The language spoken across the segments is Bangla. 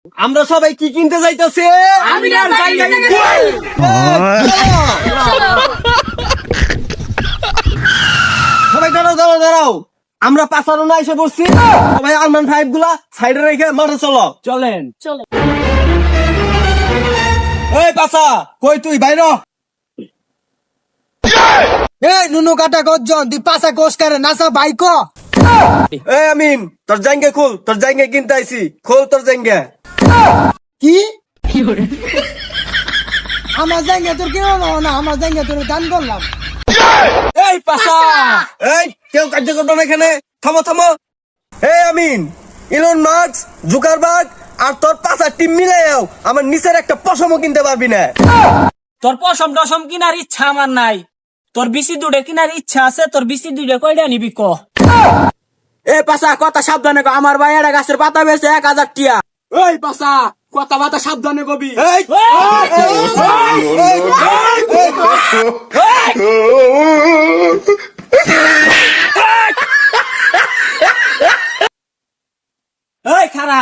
আমরা সবাই কি কিনতে যাইতেছে? সবাই দাঁড়াও দাঁড়াও দাঁড়াও, আমরা পাঁচানো না এসে পড়ছি। সবাই আরমান 5 গুলা সাইডে রেখে মাঠে চলো। চলেন। এই পাঁচা, কই তুই বাইর হ। এই নুনু কাটা গজ্জন দি পাশা কোষ করে নাসা বাইক। এই আমিন, তোর জাঙ্গে খুল, তোর জাঙ্গে কিনতে আইছি, খোল তোর জাঙ্গে। কি আমার জায়গা তোর কেউ না, আমার জায়গা তোর দান করলাম। এই পাশা, এই কেউ কার্য করবে না এখানে, থামো থামো। এই আমিন, ইলন মাস্ক, জুকারবার্গ আর তোর পাঁচা টিম মিলাইও আমার নিচের একটা পশমও কিনতে পারবি না। তোর পশম টসম কিনার ইচ্ছা আমার নাই। তোর বিসি দুডে কিনার ইচ্ছা আছে, তোর বিসি দুডে কয়টা নিবি ক? এ পাশা কথা সাবধানে কো, আমার ভাই একটা গাছের পাতা বেচে 1000 টিয়া। ওই পাশা কথা বাতা সাবধানে কবি। এই এই খারা,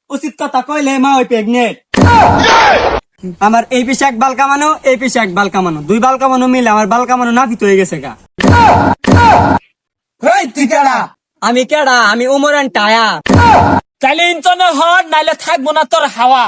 উচিত কথা কইলে মা ওই প্রেগনেন্ট। আমার এই পিছে এক বাল কামানো, এই পিছে এক বাল কামানো, 2 বাল কামানো মিলে আমার বাল কামানো নাফিত হয়ে গেছে গা। এই তুই কেডা? আমি কেডা? আমি উমরান টায়ার। তাইলে ইঞ্চনে হর, নাইলে থাকবো না তোর হাওয়া।